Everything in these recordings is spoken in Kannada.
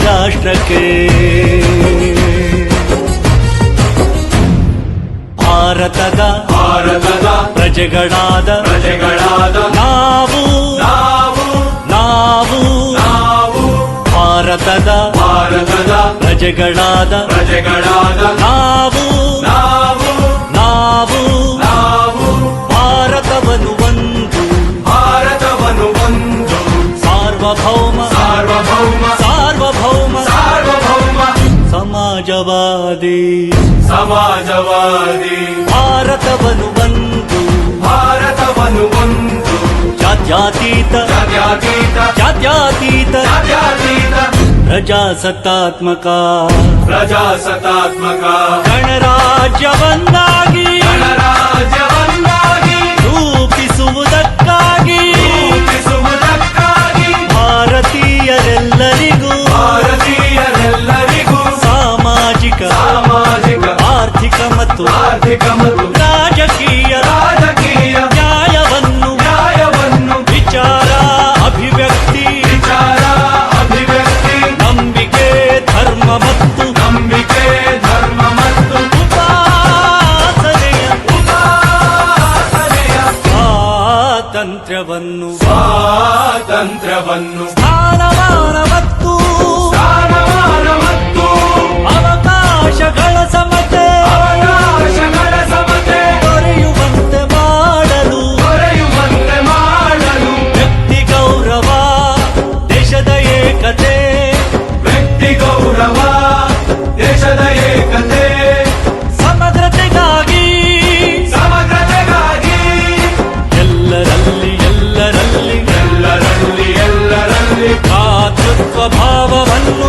ರಾಷ್ಟ್ರಕ್ಕೆ ಭಾರತದ ಪ್ರಜೆಗಳಾದ ನಾವು ಭಾರತದ ಪ್ರಜೆಗಳಾದ ನಾವು ಭಾರತವನ್ನು ಒಂದು ಸಾರ್ವಭೌಮ ಸಮಾಜವಾದಿ ಭಾರತವನ್ನು ಒಂದು ಜಾತ್ಯತೀತ ಪ್ರಜಾಸತ್ತಾತ್ಮಕ ಗಣರಾಜ್ಯವನ್ನಾಗಿ ರೂಪಿಸುವುದಕ್ಕಾಗಿ ಭಾರತೀಯರೆಲ್ಲರಿಗೂ ಸಾಮಾಜಿಕ ಆರ್ಥಿಕ ಮತ್ತು ರಾಜಕೀಯ ನ್ಯಾಯವನ್ನು ವಿಚಾರ ಅಭಿವ್ಯಕ್ತಿ ನಂಬಿಕೆ ಧರ್ಮ ಮತ್ತು ಉಪಾಸನೆಯ ಸ್ವಾತಂತ್ರ್ಯವನ್ನು ಸ್ಥಾನಮಾನ ಮತ್ತು ಅವಕಾಶಗಳ ಸಮತೆ ದೊರೆಯುವಂತೆ ಮಾಡಲು ವ್ಯಕ್ತಿ ಗೌರವ ದೇಶದ ಏಕತೆ ಸಮಗ್ರತೆಗಾಗಿ ಎಲ್ಲರಲ್ಲಿ ಭ್ರಾತೃತ್ವ ಭಾವವನ್ನು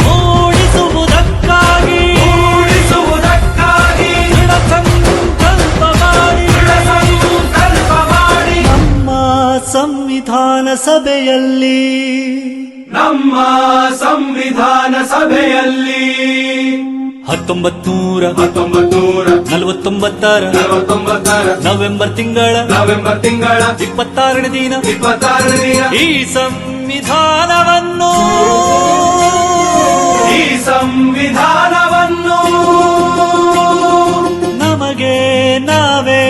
ಮೂಡಿಸುವುದಕ್ಕಾಗಿ ದೃಢ ಸಂಕಲ್ಪ ಮಾಡಿ ನಮ್ಮ ಸಂವಿಧಾನ ಸಭೆಯಲ್ಲಿ 1949 ನವೆಂಬರ್ ತಿಂಗಳ 26ನೇ ದಿನ ಈ ಸಂವಿಧಾನವನ್ನು ನಮಗೆ ನಾವೇ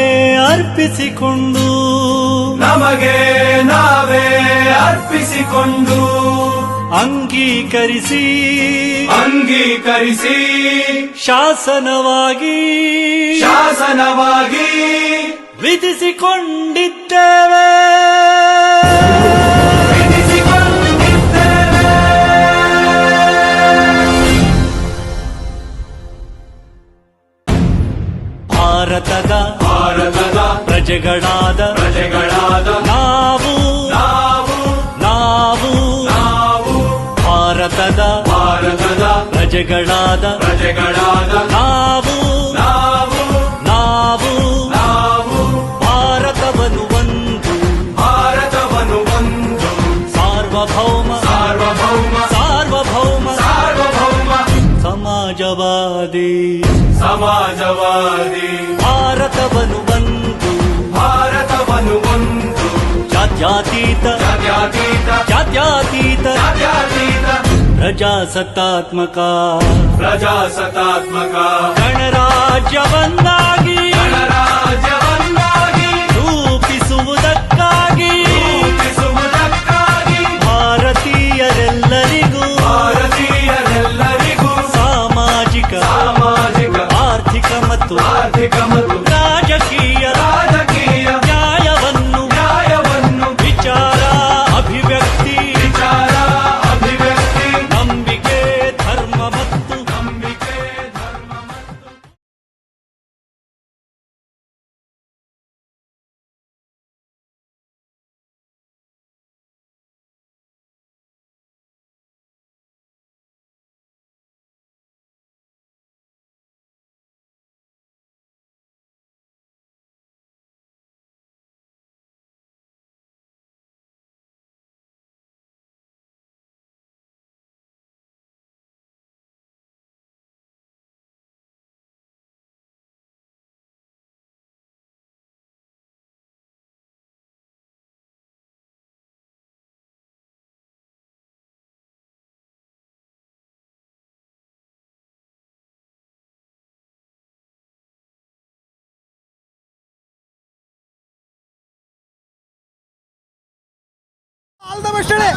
ಕಲ್ಪಿಸಿಕೊಂಡು ನಮಗೆ ನಾವೇ ಅರ್ಪಿಸಿಕೊಂಡು ಅಂಗೀಕರಿಸಿ ಅಂಗೀಕರಿಸಿ ಶಾಸನವಾಗಿ ಶಾಸನವಾಗಿ ವಿಧಿಸಿಕೊಂಡಿದ್ದೇವೆ. ಭಾರತದ ಪ್ರಜೆಗಳಾದ ನಾವು ಭಾರತದ ಪ್ರಜೆಗಳಾದ ನಾವು ಭಾರತವನ್ನು ಒಂದು ಸಾರ್ವಭೌಮ ಸಮಾಜವಾದಿ ಭಾರತವನ್ನು ಒಂದು ಜಾತ್ಯತೀತ ಪ್ರಜಾಸತ್ತಾತ್ಮಕ ಗಣರಾಜ್ಯವನ್ನಾಗಿ ರೂಪಿಸುವುದಕ್ಕಾಗಿ ಭಾರತೀಯರೆಲ್ಲರಿಗೂ ಸಾಮಾಜಿಕ ಆರ್ಥಿಕ ಮತ್ತು ರಾಜಕೀಯ ನ್ಯಾಯವನ್ನು ವಿಚಾರ ಅಭಿವ್ಯಕ್ತಿ ನಂಬಿಕೆ ಧರ್ಮ ಮತ್ತು All the best today.